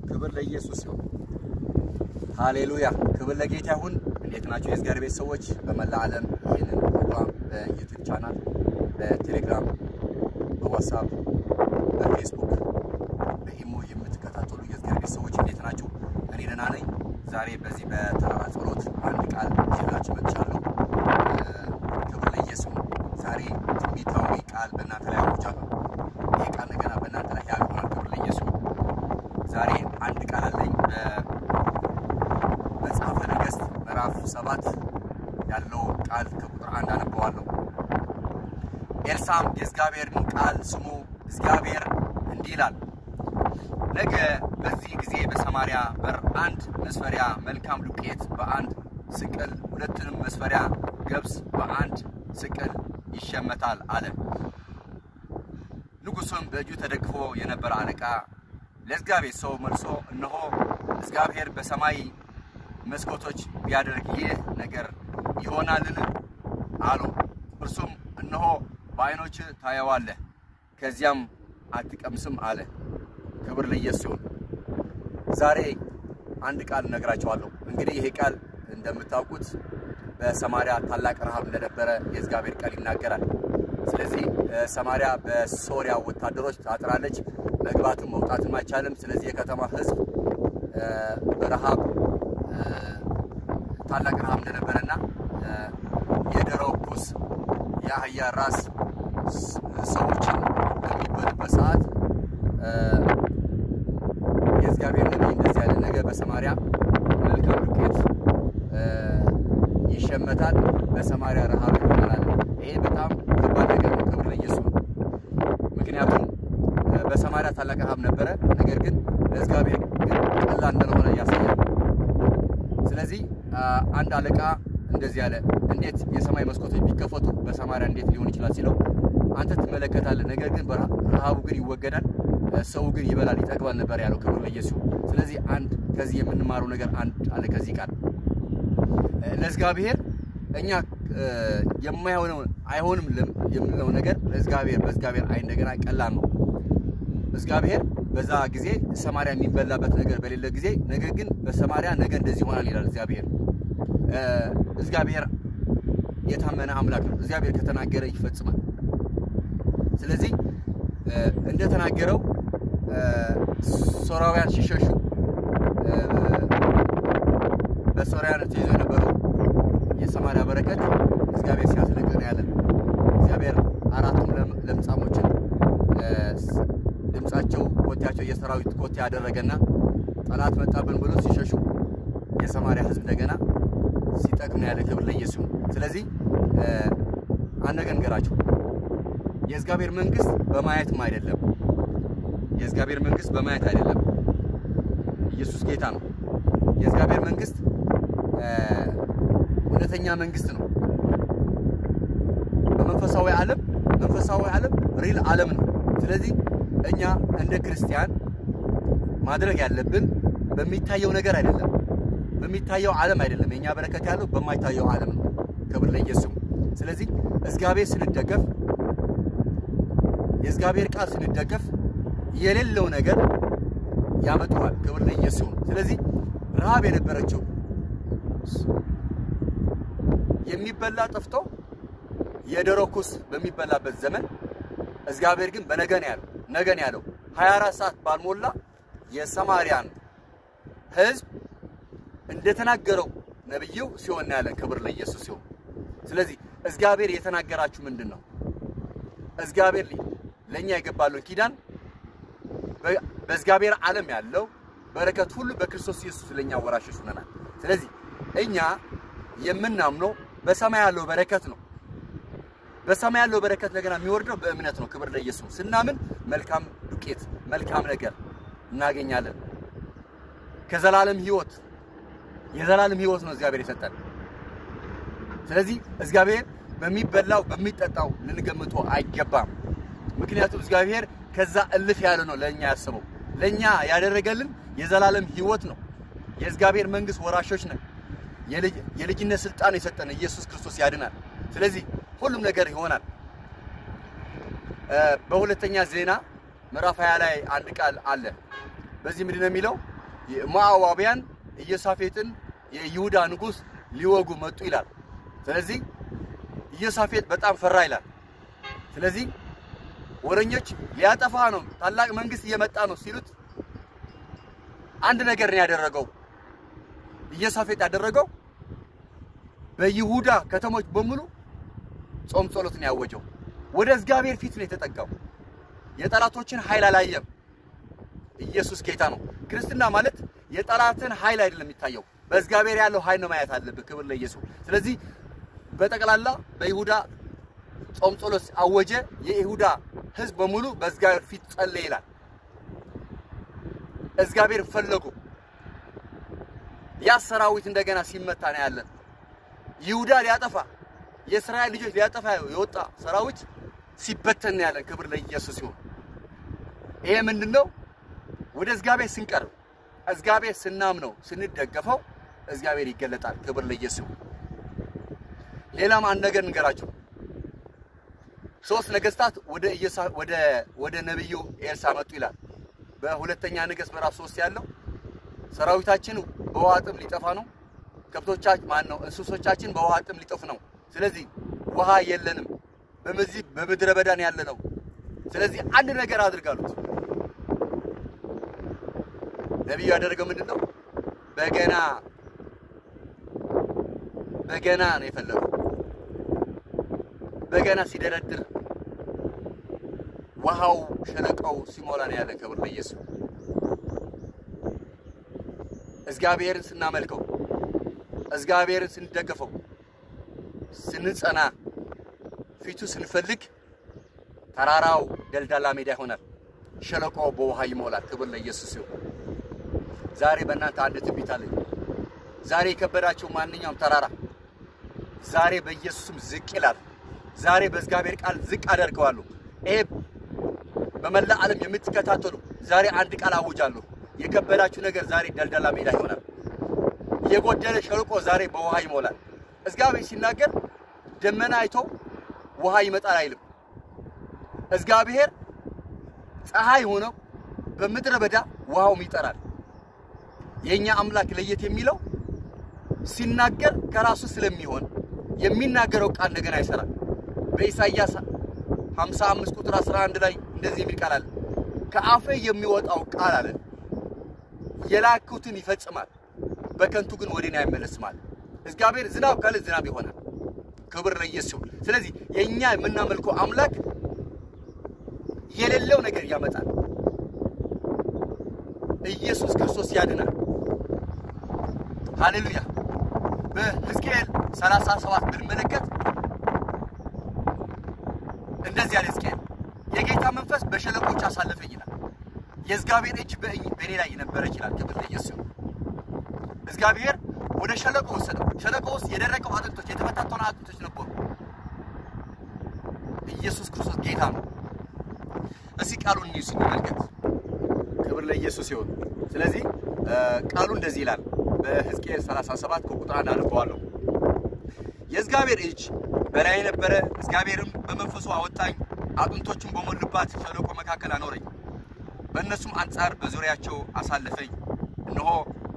ክብር ለኢየሱስ ይሁን ሃሌሉያ ክብር ለጌታ ይሁን እንዴት ናችሁ የእግዚአብሔር ቤተሰቦች በመላ ዓለም ይሄንን ፕሮግራም በዩቲዩብ ቻናል በቴሌግራም በዋትስአፕ በፌስቡክ በኢሞ የምትከታተሉ የእግዚአብሔር ቤተሰቦች እንዴት ናችሁ እኔ ደህና ነኝ ዛሬ በዚህ በተራራ ጸሎት አንድ ቃል ይዤላችሁ መጥቻለሁ ክብር ለኢየሱስ ዛሬ ትንቢታዊ ቃል በእናንተ ላይ አውጃለሁ ይሄ ቃል ነገና በእናንተ ላይ ያልሆነ ክብር ለኢየሱስ ዛሬ አንድ ቃል አለኝ መጽሐፈ ነገሥት ምዕራፍ 7 ያለው ቃል ከቁጥር 1 አነበዋለሁ ኤልሳም የእግዚአብሔርን ቃል ስሙ እግዚአብሔር እንዲህ ይላል ነገ በዚህ ጊዜ በሰማሪያ በር አንድ መስፈሪያ መልካም ዱቄት በአንድ ስቅል ሁለቱንም መስፈሪያ ገብስ በአንድ ስቅል ይሸመታል አለ ንጉሡም በእጁ ተደግፎ የነበረ አለቃ ለእግዚአብሔር ሰው መልሶ እነሆ እግዚአብሔር በሰማይ መስኮቶች ቢያደርግ ይህ ነገር ይሆናልን አለው እርሱም እነሆ በዓይኖች ታየዋለህ ከዚያም አትቀምስም አለ ክብር ለኢየሱስ ዛሬ አንድ ቃል ነግራችኋለሁ እንግዲህ ይሄ ቃል እንደምታውቁት በሰማሪያ ታላቅ ረሃብ እንደነበረ የእግዚአብሔር ቃል ይናገራል ስለዚህ ሰማሪያ በሶሪያ ወታደሮች ታጥራለች መግባትም መውጣትም አይቻልም ስለዚህ የከተማ ህዝብ በረሃብ ታላቅ ረሃብ እንደነበረና የደረው ኩስ የአህያ ራስ ሰዎችን በሚበሉበት ሰዓት የእግዚአብሔር ነቢይ እንደዚህ ያለ ነገር በሰማሪያ መልካም ዱቄት ይሸመታል በሰማሪያ ረሃብ ይሆናል ይሄ በጣም ከባድ ነገር ነው ክብር ለኢየሱስ ምክንያቱም በሰማሪያ ታላቅ ረሃብ ነበረ ነገር ግን ለእግዚአብሔር ቀላል እንደሆነ ያሳያል ስለዚህ አንድ አለቃ እንደዚህ ያለ እንዴት የሰማይ መስኮቶች ቢከፈቱ በሰማሪያ እንዴት ሊሆን ይችላል ሲለው አንተ ትመለከታለህ ነገር ግን ረሃቡ ግን ይወገዳል ሰው ግን ይበላል ይጠግባል ነበር ያለው ክብር ለኢየሱስ ስለዚህ አንድ ከዚህ የምንማረው ነገር አንድ አለ ከዚህ ቃል ለእግዚአብሔር እኛ የማይሆነው አይሆንም የምንለው ነገር ለእግዚአብሔር በእግዚአብሔር አይ እንደገና ቀላል ነው እግዚአብሔር በዛ ጊዜ ሰማሪያ የሚበላበት ነገር በሌለ ጊዜ ነገር ግን በሰማሪያ ነገ እንደዚህ ይሆናል ይላል እግዚአብሔር የታመነ አምላክ ነው እግዚአብሔር ከተናገረ ይፈጽማል ስለዚህ እንደተናገረው ሶራውያን ሲሸሹ በሶሪያን ተይዞ የነበረው የሰማሪያ በረከት እግዚአብሔር ሲያስለቅቅ ነው ያለን እግዚአብሔር አራቱም ለምጻሞችን ድምጻቸው ኮቴያቸው የሰራዊት ኮቴ ያደረገና ጠላት መጣብን ብሎ ሲሸሹ የሰማሪያ ህዝብ እንደገና ሲጠቅም ነው ያለ ክብር ለኢየሱስ ስለዚህ አንድ ነገር እንገራችሁ የእግዚአብሔር መንግስት በማየትም አይደለም የእግዚአብሔር መንግስት በማየት አይደለም ኢየሱስ ጌታ ነው የእግዚአብሔር መንግስት እውነተኛ መንግስት ነው በመንፈሳዊ ዓለም ሪል ዓለም ነው ስለዚህ እኛ እንደ ክርስቲያን ማድረግ ያለብን በሚታየው ነገር አይደለም በሚታየው ዓለም አይደለም የኛ በረከት ያለው በማይታየው ዓለም ነው ክብር ለኢየሱስ ስለዚህ እግዚአብሔር ስንደገፍ የእግዚአብሔር ቃል ስንደገፍ የሌለው ነገር ያመጣዋል ክብር ለኢየሱስ ስለዚህ ረሃብ የነበረችው የሚበላ ጠፍቶ የደረኩስ በሚበላበት ዘመን እግዚአብሔር ግን ነገን ያለው 24 ሰዓት ባልሞላ የሰማሪያን ህዝብ እንደተናገረው ነብዩ ሲሆን ያለ ክብር ለኢየሱስ ይሁን ስለዚህ እግዚአብሔር የተናገራችሁ ምንድነው እግዚአብሔር ለኛ ይገባለው ኪዳን በእግዚአብሔር ዓለም ያለው በረከት ሁሉ በክርስቶስ ኢየሱስ ለኛ ወራሾች ሆነናል ስለዚህ እኛ የምናምነው በሰማይ ያለው በረከት ነው በሰማይ ያለው በረከት ነገና የሚወርደው በእምነት ነው ክብር ለኢየሱስ ስናምን መልካም ዱቄት መልካም ነገር እናገኛለን ከዘላለም ህይወት የዘላለም ህይወት ነው እግዚአብሔር የሰጠን ስለዚህ እግዚአብሔር በሚበላው በሚጠጣው ልንገምተው አይገባም ምክንያቱም እግዚአብሔር ከዛ እልፍ ያለ ነው ለኛ ያሰበው ለኛ ያደረገልን የዘላለም ህይወት ነው የእግዚአብሔር መንግስት ወራሾች ነን የልጅነት ስልጣን የሰጠን ኢየሱስ ክርስቶስ ያድናል ስለዚህ ሁሉም ነገር ይሆናል በሁለተኛ ዜና ምዕራፍ 20 ላይ አንድ ቃል አለ በዚህ ምንድነው የሚለው የሞዓባውያን ኢዮሳፌጥን የይሁዳ ንጉስ ሊወጉ መጡ ይላል ስለዚህ ኢዮሳፌጥ በጣም ፈራ ይላል ስለዚህ ወረኞች ሊያጠፋ ነው ታላቅ መንግስት እየመጣ ነው ሲሉት አንድ ነገር ነው ያደረገው ኢዮሳፌጥ ያደረገው በይሁዳ ከተሞች በሙሉ ጾም ጸሎት ነው ያወጀው ወደ እግዚአብሔር ፊት ነው የተጠጋው የጠላቶችን ኃይል አላየም ኢየሱስ ጌታ ነው ክርስትና ማለት የጠላትን ኃይል አይደለም የሚታየው በእግዚአብሔር ያለው ኃይል ነው ማየት አለበት ክብር ለኢየሱስ ስለዚህ በጠቅላላ በይሁዳ ጾም ጸሎት አወጀ የይሁዳ ህዝብ በሙሉ በእግዚአብሔር ፊት ጸለየ ይላል እግዚአብሔር ፈለጉ ያ ሰራዊት እንደገና ሲመታ ነው ያለን ይሁዳ ሊያጠፋ የእስራኤል ልጆች ሊያጠፋ የወጣ ሰራዊት ሲበተን ያለን ክብር ለኢየሱስ ይሁን ይሄ ምንድነው ወደ እግዚአብሔር ስንቀርብ እግዚአብሔር ስናምነው ስንደገፈው እግዚአብሔር ይገለጣል ክብር ለኢየሱስ ሌላም አንድ ነገር እንገራችሁ ሶስት ነገስታት ወደ ነብዩ ኤልሳ መጡ ይላል በሁለተኛ ነገስ ምዕራፍ 3 ያለው ሰራዊታችን በውሃጥም ሊጠፋ ነው ከብቶቻችን ማን ነው እንስሶቻችን በውሃጥም ሊጠፉ ነው ስለዚህ ውሃ የለንም በምድረ በዳን ያለነው ስለዚህ አንድ ነገር አድርጋሉት ነብዩ ያደረገው ምንድነው በገና ነው የፈለገው በገና ሲደረድር ውሃው ሸለቆው ሲሞላ ነው ያለ ክብር ለኢየሱስ እግዚአብሔርን ስናመልከው እግዚአብሔርን ስንደገፈው ስንጸና ፊቱ ስንፈልግ ተራራው ደልዳላ ሜዳ ይሆናል ሸለቆው በውሃ ይሞላል ክብር ለኢየሱስ ይሁን ዛሬ በእናንተ አንድ ትንቢት አለኝ ዛሬ የከበዳችሁ ማንኛውም ተራራ ዛሬ በኢየሱስም ዝቅ ይላል ዛሬ በእግዚአብሔር ቃል ዝቅ አደርገዋለሁ ይሄ በመላ ዓለም የምትከታተሉ ዛሬ አንድ ቃል አውጃለሁ የከበዳችሁ ነገር ዛሬ ደልዳላ ሜዳ ይሆናል የጎደለ ሸለቆ ዛሬ በውሃ ይሞላል እግዚአብሔር ሲናገር ደመና አይቶ ውሃ ይመጣል አይልም እግዚአብሔር ፀሐይ ሆኖ በምድረ በዳ ውሃው ይጠራል የኛ አምላክ ለየት የሚለው ሲናገር ከራሱ ስለሚሆን የሚናገረው ቃል እንደገና ይሰራል በኢሳይያስ 55 ቁጥር 11 ላይ እንደዚህ የሚል ቃል አለ ከአፌ የሚወጣው ቃል አለ የላኩትን ይፈጽማል በከንቱ ግን ወደኔ አይመለስም እግዚአብሔር ዝናብ ካለ ዝናብ ይሆናል ክብር ለኢየሱስ ስለዚህ የኛ የምናመልከው አምላክ የሌለው ነገር ያመጣል ኢየሱስ ክርስቶስ ያድናል ሃሌሉያ በሕዝቅኤል 37 ብንመለከት እንደዚህ ያለ ሕዝቅኤል የጌታ መንፈስ በሸለቆች አሳለፈኝ ይላል የእግዚአብሔር እጅ በእኔ ላይ ነበረች ይላል ክብር ለኢየሱስ እግዚአብሔር ወደ ሸለቆ ወሰደው ሸለቆ ውስጥ የደረቀው አጥንቶች የተበታተኑ አጥንቶች ነበሩ ኢየሱስ ክርስቶስ ጌታ ነው እዚህ ቃሉን እንመልከት ክብር ለኢየሱስ ይሁን ስለዚህ ቃሉ እንደዚህ ይላል በሕዝቅኤል 37 ቁጥር 1 አነበዋለሁ የእግዚአብሔር እጅ በላይ ነበረ እግዚአብሔርም በመንፈሱ አወጣኝ አጥንቶቹን በሞሉባት ሸለቆ መካከል አኖረኝ በእነሱም አንጻር በዙሪያቸው አሳለፈኝ እነሆ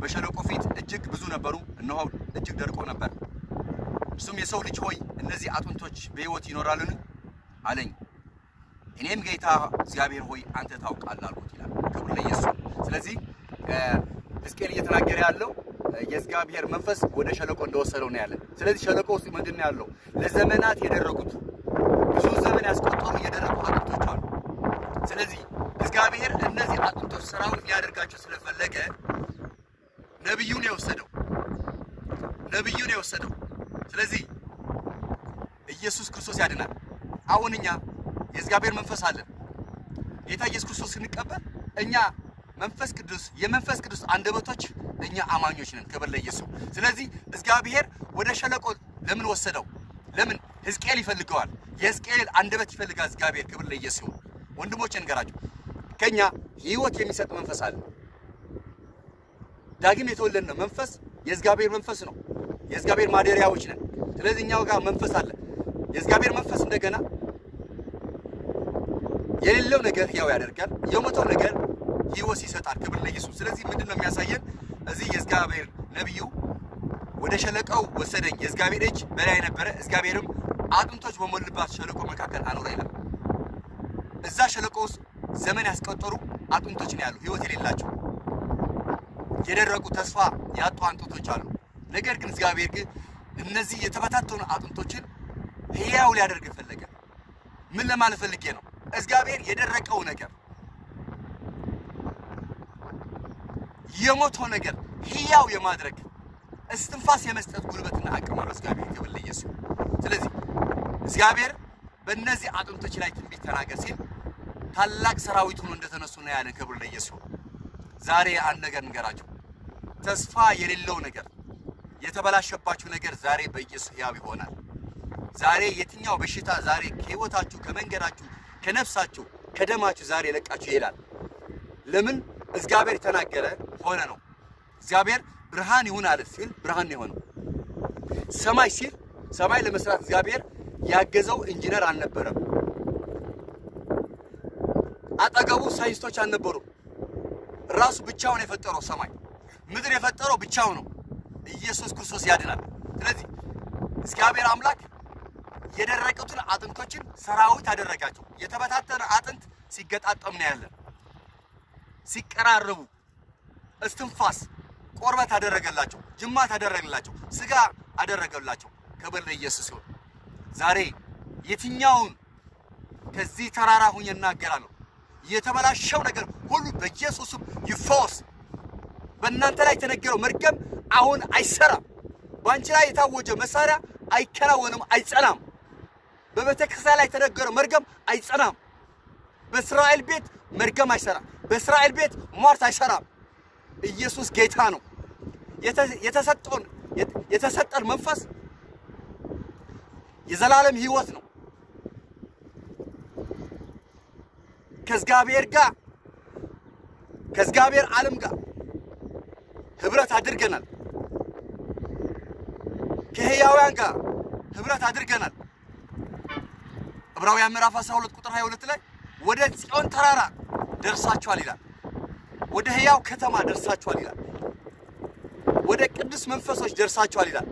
በሸለቆ ፊት እጅግ ብዙ ነበሩ እነሆ እጅግ ደርቆ ነበር እሱም የሰው ልጅ ሆይ እነዚህ አጥንቶች በሕይወት ይኖራሉን አለኝ እኔም ጌታ እግዚአብሔር ሆይ አንተ ታውቃለህ አልኩት ይላል ክብር ለኢየሱስ ስለዚህ ሕዝቅኤል እየተናገረ ያለው የእግዚአብሔር መንፈስ ወደ ሸለቆ እንደወሰደው ነው ያለ ስለዚህ ሸለቆ ውስጥ ምንድነው ያለው ለዘመናት የደረቁት ብዙ ዘመን ያስቆጠሩ የደረቁ አጥንቶች አሉ ስለዚህ እግዚአብሔር እነዚህ አጥንቶች ስራውን ሊያደርጋቸው ስለፈለገ ነብዩን የወሰደው ስለዚህ ኢየሱስ ክርስቶስ ያድናል አሁንኛ የእግዚአብሔር መንፈስ አለ ጌታ ኢየሱስ ክርስቶስ ስንቀበል እኛ የመንፈስ ቅዱስ አንደበቶች እኛ አማኞች ነን ክብር ለኢየሱስ ስለዚህ እግዚአብሔር ወደ ሸለቆ ለምን ወሰደው ለምን ሕዝቅኤል ይፈልገዋል የሕዝቅኤል አንደበት ይፈልጋል እግዚአብሔር ክብር ለኢየሱስ ወንድሞቼ እንገራችሁ ከኛ ሕይወት የሚሰጥ መንፈስ አለ ዳግም የተወለደው መንፈስ የእግዚአብሔር መንፈስ ነው የእግዚአብሔር ማደሪያዎች ነን ስለዚህ እኛው ጋር መንፈስ አለ የእግዚአብሔር መንፈስ እንደገና የሌለው ነገር ያው ያደርጋል የሞተው ነገር ሕይወት ይሰጣል ክብር ለኢየሱስ ስለዚህ ምንድነው የሚያሳየን እዚህ የእግዚአብሔር ነብዩ ወደ ሸለቆው ወሰደኝ የእግዚአብሔር እጅ በላይ ነበረ እግዚአብሔርም አጥንቶች በሞልባት ሸለቆ መካከል አኖረኝ ይላል እዛ ሸለቆ ውስጥ ዘመን ያስቆጠሩ አጥንቶች ነው ያሉ ሕይወት የሌላቸው የደረቁ ተስፋ ያጡ አጥንቶች አሉ ነገር ግን እግዚአብሔር ግን እነዚህ የተበታተኑ አጥንቶችን ሕያው ሊያደርግ ፈለገ ምን ለማለት ፈልጌ ነው እግዚአብሔር የደረቀው ነገር የሞተው ነገር ሕያው የማድረግ እስትንፋስ የመስጠት ጉልበትና አቅም አለው እግዚአብሔር ክብር ለኢየሱስ ስለዚህ እግዚአብሔር በእነዚህ አጥንቶች ላይ ትንቢት ተናገር ሲል ታላቅ ሰራዊት ሆኖ እንደተነሱ ነው ያለን ክብር ለኢየሱስ ዛሬ አንድ ነገር እንገራችሁ ተስፋ የሌለው ነገር የተበላሸባችሁ ነገር ዛሬ በኢየሱስ ሕያው ይሆናል ዛሬ የትኛው በሽታ ዛሬ ከህይወታችሁ ከመንገዳችሁ ከነፍሳችሁ ከደማችሁ ዛሬ ለቃችሁ ይላል ለምን እግዚአብሔር ተናገረ ሆነ ነው እግዚአብሔር ብርሃን ይሁን አለ ሲል ብርሃን ይሆን ሰማይ ሲል ሰማይ ለመስራት እግዚአብሔር ያገዘው ኢንጂነር አልነበረም አጠገቡ ሳይንቲስቶች አልነበሩ ራሱ ብቻውን የፈጠረው ሰማይ ምድር የፈጠረው ብቻው ነው ኢየሱስ ክርስቶስ ያድናል ስለዚህ እግዚአብሔር አምላክ የደረቁትን አጥንቶችን ሰራዊት አደረጋቸው የተበታተነ አጥንት ሲገጣጠም ነው ያለ ሲቀራረቡ እስትንፋስ ቆርበት አደረገላቸው ጅማት አደረገላቸው ስጋ አደረገላቸው ክብር ለኢየሱስ ይሁን ዛሬ የትኛውን ከዚህ ተራራ ሆኜ እናገራለሁ የተበላሸው ነገር ሁሉ በኢየሱስ ይፈወስ በእናንተ ላይ ተነገረው መርገም አሁን አይሰራም ባንቺ ላይ የታወጀ መሳሪያ አይከናወንም አይጸናም በቤተክርስቲያን ላይ ተነገረው መርገም አይጸናም በእስራኤል ቤት መርገም አይሰራም በእስራኤል ቤት ሟርት አይሰራም ኢየሱስ ጌታ ነው የተሰጠን መንፈስ የዘላለም ሕይወት ነው ከእግዚአብሔር ዓለም ጋር ህብረት አድርገናል ከሕያዋን ጋር ህብረት አድርገናል ዕብራውያን ምዕራፍ 12 ቁጥር 22 ላይ ወደ ጽዮን ተራራ ደርሳችኋል ይላል ወደ ሕያው ከተማ ደርሳችኋል ይላል ወደ ቅዱስ መንፈሶች ደርሳችኋል ይላል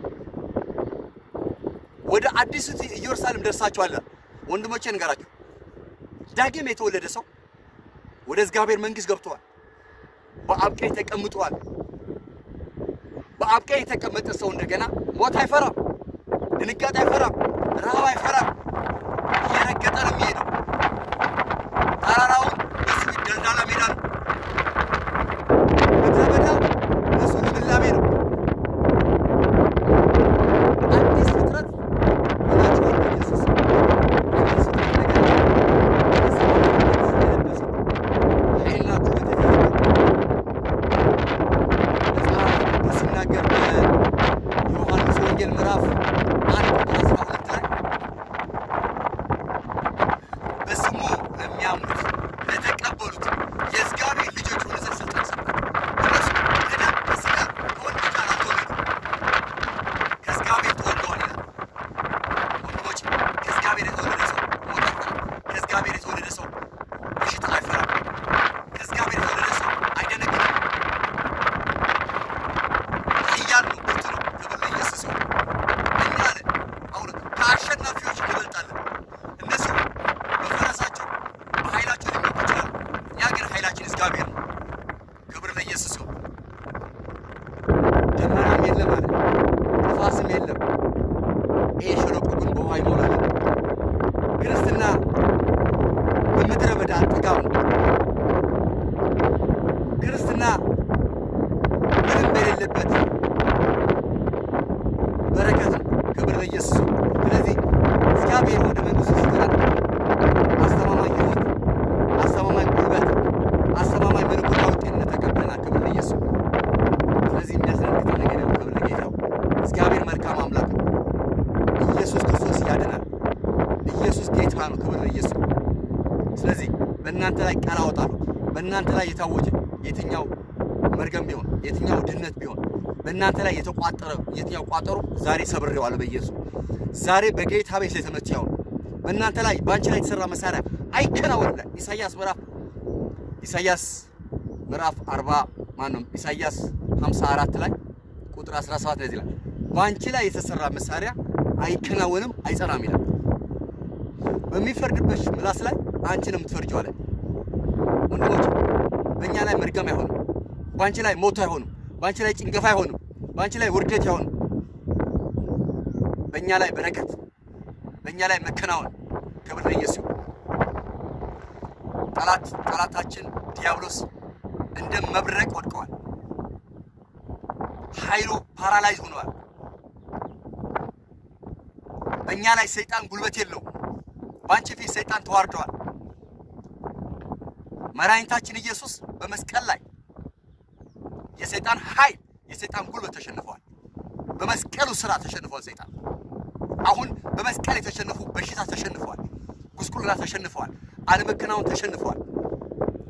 ወደ አዲስ ኢየሩሳሌም ደርሳችኋል ወንድሞቼ ንገራችሁ ዳግም የተወለደ ሰው ወደ እግዚአብሔር መንግስት ገብቷል በአብ ቀኝ ተቀምጧል በአብ ቀኝ የተቀመጠ ሰው እንደገና ሞት አይፈራም ድንጋጤ አይፈራም ረሃብ አይፈራም እየረገጠ ነው የሚሄደው ተራራውን እሱ ደልዳላ ሜዳ ነው በተበዳው እሱ ልምላሜ ነው አዲስ ፍጥረት ወላጆች ኢየሱስ በእናንተ ላይ ቃል አወጣለሁ በእናንተ ላይ የታወጀ የትኛው መርገም ቢሆን የትኛው ድነት ቢሆን በእናንተ ላይ የተቋጠረ የትኛው ቋጠሮ ዛሬ ሰብሬዋለሁ በኢየሱስ ዛሬ በጌታ ቤት የተመቸው በእናንተ ላይ ባንቺ ላይ የተሰራ መሳሪያ አይከናወንም ኢሳይያስ ምዕራፍ 40 ማነው ኢሳይያስ 54 ላይ ቁጥር 17 ላይ ይላል ባንቺ ላይ የተሰራ መሳሪያ አይከናወንም አይጸናም ይላል በሚፈርድበት ምላስ ላይ አንቺንም ትፈርጂው አለ ወንድሞች በእኛ ላይ መርገም አይሆንም ባንቺ ላይ ሞት አይሆንም ባንቺ ላይ ጭንገፋ አይሆንም ባንቺ ላይ ውርደት አይሆንም በእኛ ላይ በረከት በእኛ ላይ መከናወን ክብር ለኢየሱስ ጠላታችን ዲያብሎስ እንደ መብረቅ ወድቀዋል ኃይሉ ፓራላይዝ ሆኗል በእኛ ላይ ሰይጣን ጉልበት የለው ባንቺ ፊት ሰይጣን ተዋርዷል መራኝታችን ኢየሱስ በመስቀል ላይ የሰይጣን ኃይል የሰይጣን ጉልበት ተሸንፏል በመስቀሉ ስራ ተሸንፏል ሰይጣን አሁን በመስቀል የተሸነፉ በሽታ ተሸንፏል ጉስቁልና ተሸንፏል አለመከናወን ተሸንፏል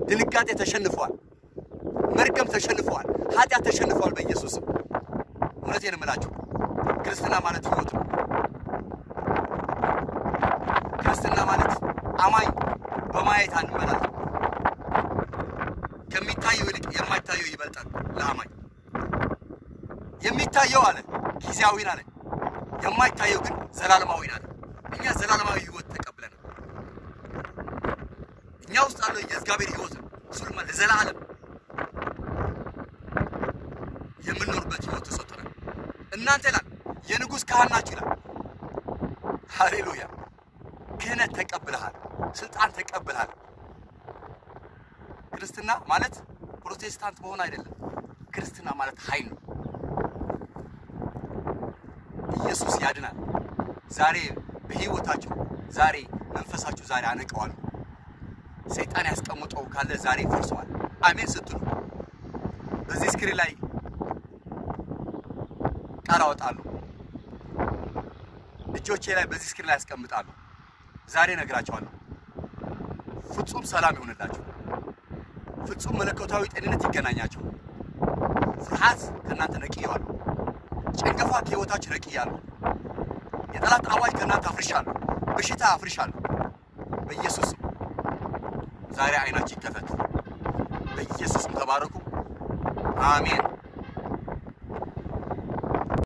ድንጋጤ ተሸንፏል መርገም ተሸንፏል ኃጢአት ተሸንፏል በኢየሱስ እውነቴን እምላችሁ ክርስትና ማለት ህይወት ነው ክርስትና ማለት አማኝ በማየት አንመላል ከሚታየው ይልቅ የማይታየው ይበልጣል ለአማኝ የሚታየው አለ ጊዜያዊ አለ የማይታየው ግን ዘላለማዊ አለ እኛ ዘላለማዊ ህይወት ተቀብለናል እኛ ውስጥ ያለው የእግዚአብሔር ህይወት ሱልማ ለዘላለም የምንኖርበት ህይወት ተሰጥቷል እናንተ ላይ የንጉስ ካህን ናችሁ ይላል ሃሌሉያ ክህነት ተቀብለሃል ስልጣን ተቀብለሃል ክርስትና ማለት ፕሮቴስታንት መሆን አይደለም ክርስትና ማለት ኃይል ነው ኢየሱስ ያድናል ዛሬ በህይወታችሁ ዛሬ መንፈሳችሁ ዛሬ አነቀዋል ሰይጣን ያስቀምጠው ካለ ዛሬ ፈርሷል አሜን ስትሉ በዚህ ስክሪን ላይ ቃል አወጣለሁ እጆቼ ላይ በዚህ ስክሪን ላይ ያስቀምጣለሁ ዛሬ ነግራችኋለሁ ፍጹም ሰላም ይሁንላችሁ ፍጹም መለኮታዊ ጤንነት ይገናኛችሁ ፍርሃት ከናንተ ነቅያለሁ ጭንገፋ ከህይወታችሁ ነቅያለሁ የጠላት አዋጅ ከናንተ አፍርሻለሁ በሽታ አፍርሻለሁ በኢየሱስ ዛሬ አይናችሁ ይከፈት በኢየሱስ ተባረኩ አሜን